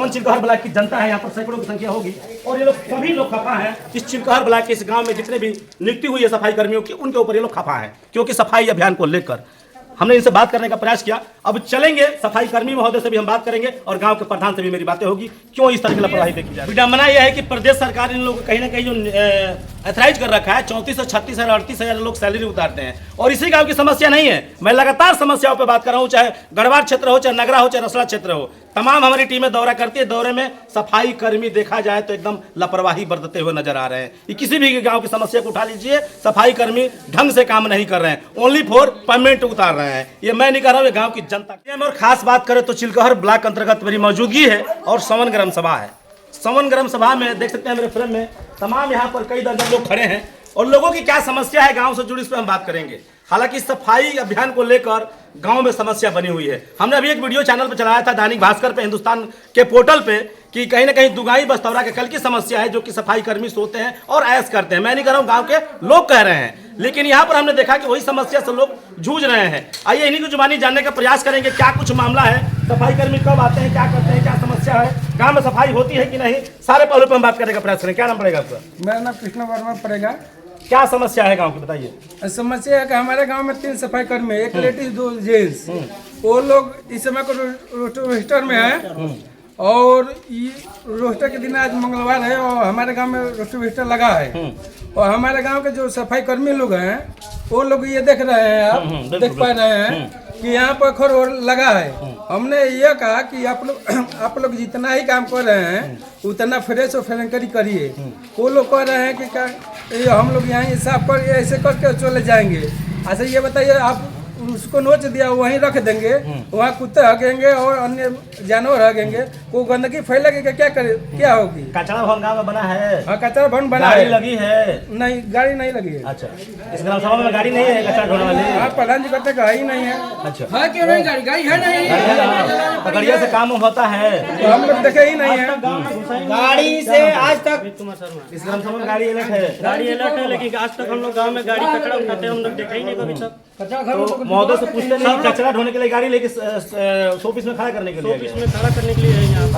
तमाम चिल्कहर ब्लॉक की जनता है, यहाँ पर सैकड़ों की संख्या होगी और ये लोग सभी लोग खफा हैं। इस चिल्कहर ब्लॉक के इस गांव में जितने भी नियुक्ति हुई है सफाई कर्मियों की, उनके ऊपर ये लोग खफा हैं, क्योंकि सफाई अभियान को लेकर हमने इनसे बात करने का प्रयास किया। अब चलेंगे सफाई कर्मी महोदय से भी हम बात करेंगे और गांव के प्रधान से भी मेरी बातें होगी, क्यों इस तरह की लापरवाही देखी जा रही है। विडंबना यह है कि प्रदेश सरकार इन लोगों को कहीं ना कहीं जो अथराइज कर रखा है, 34 से 36 हजार 38 हजार लोग सैलरी उतारते हैं और इसी गांव की समस्या नहीं है। मैं लगातार समस्याओं पर बात कर रहा हूँ, चाहे गढ़वाल क्षेत्र हो, चाहे नगरा हो, चाहे रसला क्षेत्र हो, तमाम हमारी टीमें दौरा करती है। दौरे में सफाई कर्मी देखा जाए तो एकदम लापरवाही बरतते हुए नजर आ रहे हैं। ये किसी भी गांव की समस्या को उठा लीजिए, सफाई कर्मी ढंग से काम नहीं कर रहे हैं, ओनली फॉर पेमेंट उतार रहे हैं। ये मैं नहीं कर रहा हूँ, ये गांव की जनता। और खास बात करें तो चिल्कहर ब्लॉक अंतर्गत मेरी मौजूदगी है और समन ग्राम सभा है। समन ग्राम सभा में देख सकते हैं मेरे फ्रेम में तमाम यहाँ पर कई दर्जन लोग खड़े हैं और लोगों की क्या समस्या है गांव से जुड़ी, इस पर हम बात करेंगे। हालांकि सफाई अभियान को लेकर गांव में समस्या बनी हुई है। हमने अभी एक वीडियो चैनल पर चलाया था दैनिक भास्कर पे, हिंदुस्तान के पोर्टल पे, कि कहीं ना कहीं दुगाई बस्तौरा के कल की समस्या है, जो कि सफाई कर्मी सोते हैं और ऐश करते हैं। मैं नहीं कह रहा हूँ, गांव के लोग कह रहे हैं, लेकिन यहाँ पर हमने देखा कि वही समस्या से लोग जूझ रहे हैं। आइए इन्हीं की जुबानी जानने का प्रयास करेंगे, क्या कुछ मामला है, सफाई कर्मी कब आते हैं, क्या करते हैं, क्या समस्या है, गाँव में सफाई होती है कि नहीं, सारे पहलू पर हम बात करने का प्रयास करें। क्या नाम पड़ेगा आपका? मेरा नाम कृष्ण वर्मा पड़ेगा। क्या समस्या है गांव की, बताइए। समस्या है कि हमारे गांव में 3 सफाई कर्मी, एक लेडीज 2 जेंट्स। वो लोग इस समय को रोस्टर में है और ये रोस्टर के दिन आज मंगलवार है और हमारे गांव में रोस्टर लगा है। और हमारे गांव के जो सफाई कर्मी लोग हैं वो लोग ये देख रहे हैं, आप देख पा रहे हैं कि यहाँ पर खर लगा है। हमने ये कहा कि आप लोग जितना ही काम कर रहे हैं उतना फ्रेश और फ्रेंकरी करिए। वो लोग कह रहे हैं कि हम लोग यहाँ साफ कर ऐसे करके चले जाएंगे। अच्छा ये बताइए, आप उसको नोच दिया वहीं रख देंगे, वहाँ कुत्ते हगेंगे और अन्य जानवर हगेंगे, वो गंदगी फैलेगी, क्या होगी? कचरा भवन गाँव में बना है? हाँ, कचरा भवन बना है। गाड़ी लगी है? नहीं, गाड़ी नहीं लगी है। अच्छा, इस ग्राम सभा में गाड़ी नहीं है कचरा ढोने वाली? हाँ, प्रधान जी कहते हैं ही नहीं है। अच्छा, हाँ, क्यों नहीं? गाड़ी है नहीं, गाड़िया से काम होता है तो हम लोग देखे ही नहीं है। गाड़ी से आज तक इस ग्राम सभा में गाड़ी अलर्ट है? गाड़ी अलर्ट है, लेकिन आज तक हम लोग गांव में गाड़ी कचरा उठाते हैं हम लोग देखा ही नहीं कभी तक। तो महोदय से पूछते नहीं, कचरा ढोने के लिए गाड़ी लेके शोपीस में खड़ा करने के लिए? शोपीस में खड़ा करने के लिए है यहाँ पे,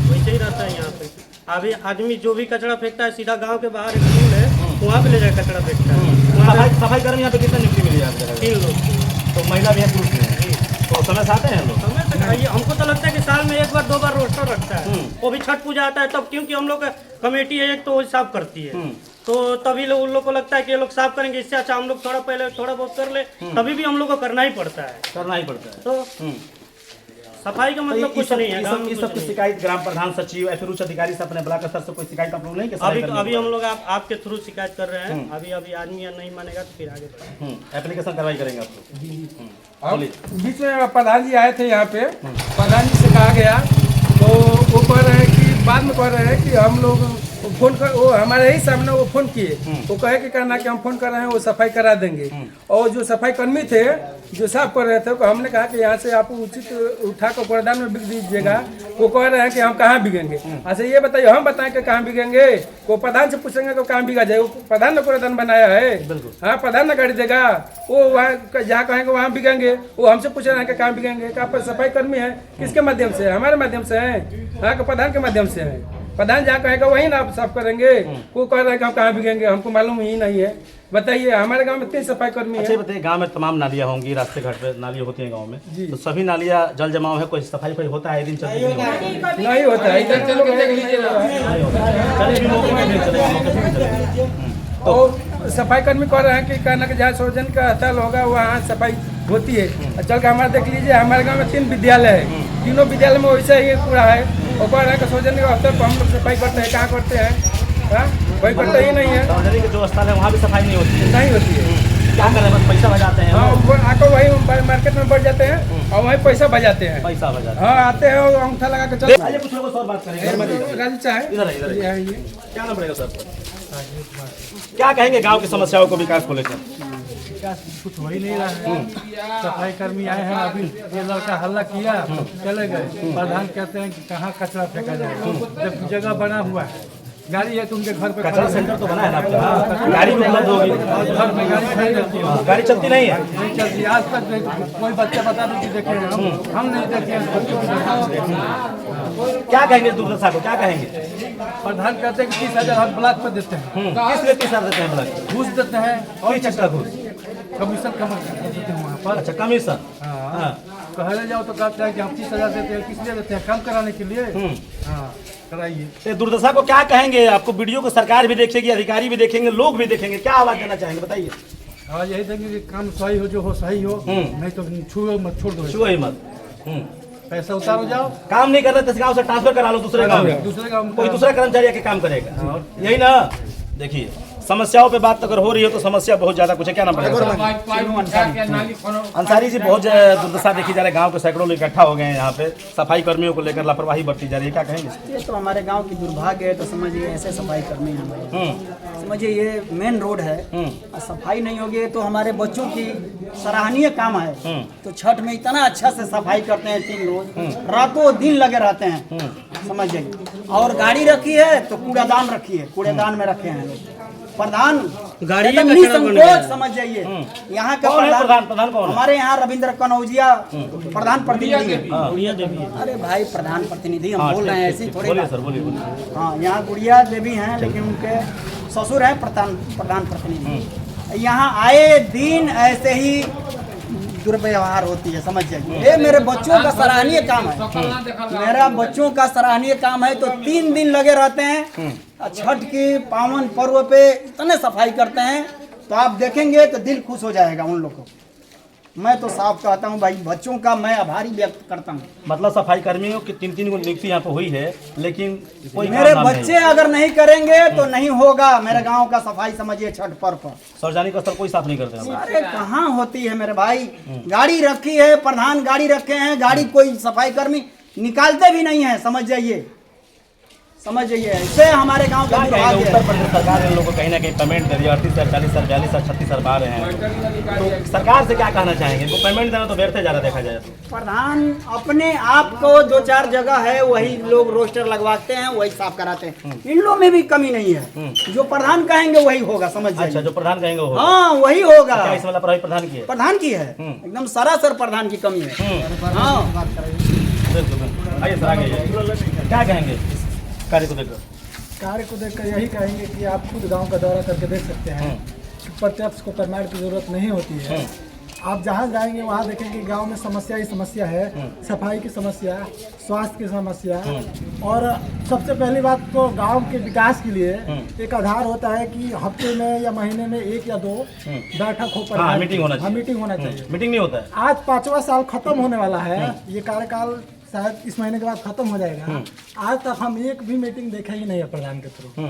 वैसे ही रहता है यहाँ पे। अभी आदमी जो भी कचरा फेंकता है सीधा गांव के बाहर एक स्कूल है, वहाँ पे ले जाकर कचरा फेंकता है। सफाई कर्मी यहाँ पे कितना नियुक्ति मिली है? 3 लोग। तो महिला भी है, पुरुष भी है, तो समय से आते हैं लोग? समय से खाइए, हमको तो लगता है कि साल में 1 बार 2 बार रोस्टर रखता है, वो भी छठ पूजा आता है तब, क्योंकि हम लोग का कमेटी है एक, तो वो साफ करती है, तो तभी लोग उन लोग को लगता है कि ये लोग साफ करेंगे, इससे अच्छा हम लोग थोड़ा पहले थोड़ा बहुत कर ले, तभी भी हम लोग को करना ही पड़ता है। करना ही पड़ता है। तो सफाई का मतलब कुछ नहीं है। इस सब की शिकायत ग्राम प्रधान, सचिव या फिर उच्च अधिकारी से अपने ब्लॉक स्तर से कोई शिकायत आप लोग नहीं? अभी हम लोग आपके थ्रू शिकायत कर रहे हैं। अभी आदमी या नहीं मानेगा तो फिर आगे एप्लीकेशन कार्रवाई करेंगे आप लोग। बीच में प्रधान जी आए थे यहाँ पे, प्रधान जी से कहा गया तो वो कह रहे हैं कि बाद में कह रहे हैं कि हम लोग फोन कर, वो हमारे ही सामने वो फोन किए, वो कहे कि करना कि हम फोन कर रहे हैं, वो सफाई करा देंगे। और जो सफाई कर्मी थे जो साफ कर रहे थे, तो हमने कहा कि यहाँ से आप उचित उठा कर प्रधान में बिक दीजिएगा। वो कह रहे हैं कि हम कहाँ बिकेंगे। अच्छा ये बताइए, हम बताएं कि कहाँ बिकेंगे? वो प्रधान से पूछेंगे तो कहाँ बिका जाए? वो प्रधान ने प्रधान बनाया है। हाँ, प्रधान ने गाड़ी देगा, वो वहाँ जहाँ कहेंगे वहाँ बिकेंगे। वो हमसे पूछ रहे हैं कि कहाँ बिकेंगे? आप सफाई कर्मी है, किसके माध्यम से? हमारे माध्यम से है, हाँ, प्रधान के माध्यम से है। प्रधान जहाँ कहेगा वही ना आप साफ करेंगे। वो कह रहे हैं कि हम कहाँ बिकेंगे, हमको मालूम ही नहीं है। बताइए, हमारे गांव में 3 सफाई कर्मी है। अच्छा बताइए, गांव में तमाम नालियाँ होंगी, रास्ते घाट पे नालियाँ होती हैं गांव में, तो सभी नालियाँ जल जमाव है, कोई सफाई कोई होता है? दिन चलती नहीं होता है। इधर चलो और सफाई कर्मी कह रहे हैं कि कहना कि जहाँ सौजन का हड़ताल होगा वहाँ सफाई होती है। चल के हमारे देख लीजिए, हमारे गाँव में 3 विद्यालय है, तीनों विद्यालय में वैसे ही पूरा है। और कह रहे हैं कि सौजन के अवसर पर हम लोग सफाई करते हैं, कहाँ करते हैं? कोई करते ही नहीं है। सार्वजनिक जो स्थल है वहाँ भी सफाई नहीं होती है? नहीं होती है। क्या करें, बस पैसा बजाते हैं। हाँ, आकर वही मार्केट में बढ़ जाते हैं और वहीं पैसा बजाते हैं। पैसा बजाते हैं। हाँ, आते हैं और अंगूठा लगा के चल। आइए कुछ लोगों से और बात करेंगे। राजू चाहे इधर क्या नाम पड़ेगा सर? क्या कहेंगे गांव की समस्याओं को, विकास को लेकर? कुछ हो ही नहीं रहा है। सफाई कर्मी आए हैं, अभी ये लड़का हल्ला किया, चले गए। प्रधान कहते हैं कि कहाँ कचरा फेंका जाए, जब जगह बना हुआ है, गाड़ी है तो उनके घर पे कचरा सेंटर तो बना है ना आपका? गाड़ी भी उपलब्ध होगी? घर में गाड़ी खड़ी रहती है। गाड़ी चलती नहीं है? नहीं चलती आज तक। नहीं कोई बच्चा बता दो कि देखे हम नहीं देखे। क्या कहेंगे दुर्दशा को, क्या कहेंगे? प्रधान कहते हैं कि 30,000 हम ब्लॉक पर देते हैं, किस लिए 30,000 देते हैं ब्लॉक? घूस देते हैं और चीज का घूस? कमीशन कम देते हैं वहाँ पर। अच्छा, कमीशन। हाँ, कहने जाओ तो कहते हैं कि हम 30,000 देते हैं, किस लिए देते हैं? काम कराने के लिए। हाँ, कराइए। तो दुर्दशा को क्या कहेंगे? आपको वीडियो को सरकार भी देखेगी, अधिकारी भी देखेंगे, लोग भी देखेंगे, क्या आवाज देना चाहेंगे बताइए? हाँ, यही देंगे कि काम सही हो, जो हो सही हो, नहीं तो छुओ मत, छोड़ दो, छुओ ही मत। पैसा उतारो जाओ। काम नहीं कर रहे तो इस गाँव से ट्रांसफर करा लो दूसरे गाँव में, दूसरे गाँव में कोई दूसरा कर्मचारी आके काम करेगा, यही ना। देखिए, समस्याओं पे बात अगर हो रही हो तो समस्या बहुत ज्यादा कुछ है। क्या नाम है? अंसारी जी, बहुत दुर्दशा देखी जा रही है, गांव के सैकड़ों लोग इकट्ठा हो गए हैं यहाँ पे, सफाई कर्मियों को लेकर लापरवाही बरती जा रही है, क्या कहेंगे? ये तो हमारे गांव की दुर्भाग्य है। तो समझिए ऐसे सफाई कर्मी हैं हमारे, समझिए ये मेन रोड है और सफाई नहीं होगी तो हमारे बच्चों की सराहनीय काम है। तो छठ में इतना अच्छा से सफाई करते हैं, 3 रोज रातों दिन लगे रहते हैं, समझ जाइए। और गाड़ी रखी है तो कूड़ादान रखी है, कूड़ेदान में रखे हैं लोग। प्रधान गाड़ी एकदम का कचरा बन गया निसंकोच, है। समझ जाइए। यहाँ का कौन है प्रधान? प्रधान कौन है? हमारे यहाँ रविंद्र कनौजिया प्रधान प्रतिनिधि है। गुड़िया देवी है। अरे भाई, प्रधान प्रतिनिधि हम हाँ, बोल रहे हैं, ठीक, ऐसी ठीक, थोड़ी बोलिए बात। सर, बोलिए बोलिए। हाँ, यहाँ गुड़िया देवी हैं, लेकिन उनके ससुर हैं प्रधान प्रतिनिधि। यहाँ आए दिन ऐसे ही दुर्व्यवहार होती है, समझ जाइए। ये मेरे बच्चों का सराहनीय काम है, मेरा बच्चों का सराहनीय काम है। तो 3 दिन लगे रहते हैं, छठ की पावन पर्व पे इतने सफाई करते हैं, तो आप देखेंगे तो दिल खुश हो जाएगा उन लोगों को। मैं तो साफ कहता हूँ भाई, बच्चों का मैं आभारी व्यक्त करता हूँ। मतलब सफाई कर्मियों की 3-3 नियुक्ति यहाँ पे हुई है, लेकिन कोई मेरे काम नहीं। बच्चे अगर नहीं करेंगे तो नहीं होगा मेरे गांव का सफाई, समझिए छठ पर्व पर। सार्वजनिक स्थल कोई साफ नहीं करते हैं। अरे कहाँ होती है मेरे भाई, गाड़ी रखी है, प्रधान गाड़ी रखे हैं, गाड़ी कोई सफाई कर्मी निकालते भी नहीं है, समझ जाइए। इससे हमारे गांव का क्या कहेंगे? दुर्भाग्य उत्तर है। प्रदेश सरकार इन लोगों को कहीं ना कहीं पेमेंट दे रही है, 38,000, 40,000, 42,000, 36,000 आ रहे हैं, तो सरकार से क्या कहना चाहेंगे? इनको पेमेंट देना तो व्यर्थ है, ज़्यादा देखा जाए तो। प्रधान अपने आप को 2-4 जगह है, वही लोग रोस्टर लगवाते हैं, वही साफ कराते हैं। इन लोगों में भी कमी नहीं है, जो प्रधान कहेंगे वही होगा, समझ अच्छा, जाइए। जो प्रधान कहेंगे वो। हाँ, वही होगा। क्या इस वाला प्रभावी प्रधान की है? प्रधान की है, एकदम सरासर प्रधान की कमी है। हाँ, बिल्कुल। आइए सर, आगे आइए। क्या कहेंगे इस कार्य को देखकर? कार्य को देखकर यही कहेंगे कि आप खुद गांव का दौरा करके देख सकते हैं कि प्रत्यक्ष को प्रमाण की जरूरत नहीं होती है। आप जहां जाएंगे वहां देखेंगे गांव में समस्या ही समस्या है, सफाई की समस्या, स्वास्थ्य की समस्या। और सबसे पहली बात तो गांव के विकास के लिए एक आधार होता है कि हफ्ते में या महीने में 1 या 2 बैठक हो, हाँ, मीटिंग होना चाहिए। मीटिंग होना चाहिए। मीटिंग नहीं होता है। आज 5वां साल खत्म होने वाला है, ये कार्यकाल शायद इस महीने के बाद खत्म हो जाएगा। आज तक हम एक भी मीटिंग देखे ही नहीं है प्रधान के थ्रू।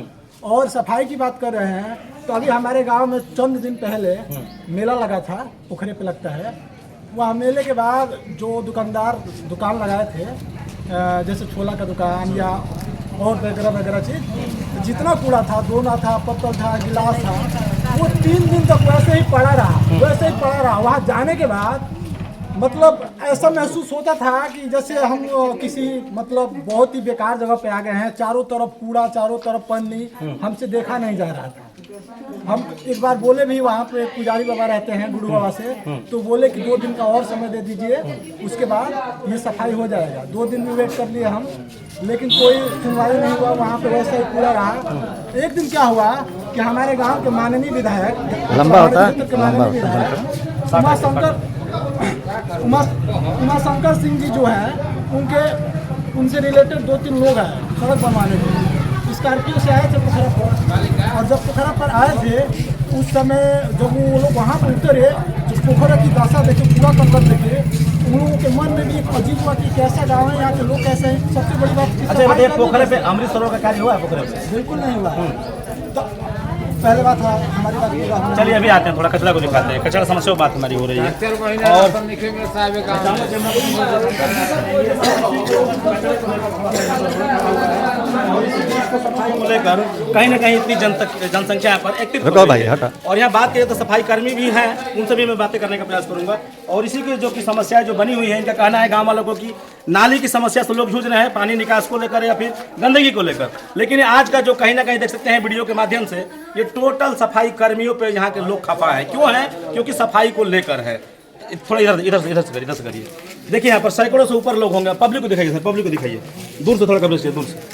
और सफाई की बात कर रहे हैं तो अभी हमारे गांव में चंद दिन पहले मेला लगा था, पोखरे पे लगता है। वहाँ मेले के बाद जो दुकानदार दुकान लगाए थे, जैसे छोला का दुकान या और वगैरह चीज़, जितना कूड़ा था, दोना था, पत्तल था, गिलास था, वो 3 दिन तक वैसे ही पड़ा रहा। वहाँ जाने के बाद मतलब ऐसा महसूस होता था कि जैसे हम किसी मतलब बहुत ही बेकार जगह पे आ गए हैं। चारों तरफ कूड़ा, चारों तरफ पन्नी, हमसे देखा नहीं जा रहा था। हम एक बार बोले भी, वहाँ पे पुजारी बाबा रहते हैं गुरु बाबा से, तो बोले कि 2 दिन का और समय दे दीजिए, उसके बाद ये सफाई हो जाएगा। 2 दिन भी वेट कर लिए हम, लेकिन कोई सुनवाई नहीं हुआ, वहाँ पे वैसा ही कूड़ा रहा। एक दिन क्या हुआ कि हमारे गाँव के माननीय विधायक उमाशंकर सिंह जी जो है, उनसे रिलेटेड 2-3 लोग हैं सड़क बनवाने के लिए। स्कॉर्पियो से आए थे पोखरा पर, और जब पोखरा पर आए थे उस समय जब वो लोग वहाँ पर उतरे तो पोखरा की दशा देखे, पूरा कंकर देखे, उन लोगों के मन में भी एक अजीब हुआ कि कैसा गाँव है, यहाँ के लोग कैसे हैं। सबसे बड़ी बात, अच्छा बताइए, पोखरे पे अमृत सरोवर का कार्य हुआ है? पोखरे पे बिल्कुल नहीं हुआ। तो पहले बात है हमारी बात पूरा होना। चलिए अभी आते हैं, थोड़ा कचरा को दिखाते हैं। कचरा समस्या बात हमारी हो रही है, और सफाई को लेकर कहीं ना कहीं इतनी जनसंख्या यहाँ पर एक्टिव हो रही है। और यहाँ बात करें तो सफाई कर्मी भी हैं, उनसे भी मैं बातें करने का प्रयास करूंगा। और इसी की जो की समस्या जो बनी हुई है, इनका कहना है गाँव वालों को कि नाली की समस्या से लोग जूझ रहे हैं, पानी निकास को लेकर या फिर गंदगी को लेकर। लेकिन आज का जो कहीं ना कहीं देख सकते हैं वीडियो के माध्यम से, ये टोटल सफाई कर्मियों पे यहाँ के लोग खफा है। क्यों है? क्योंकि सफाई को लेकर है। थोड़ा इधर से करिए। देखिए यहाँ पर सैकड़ों से ऊपर लोग होंगे। पब्लिक को दिखाइए सर, पब्लिक को दिखाइए। दूर से थोड़ा कवरेज कीजिए, दूर से।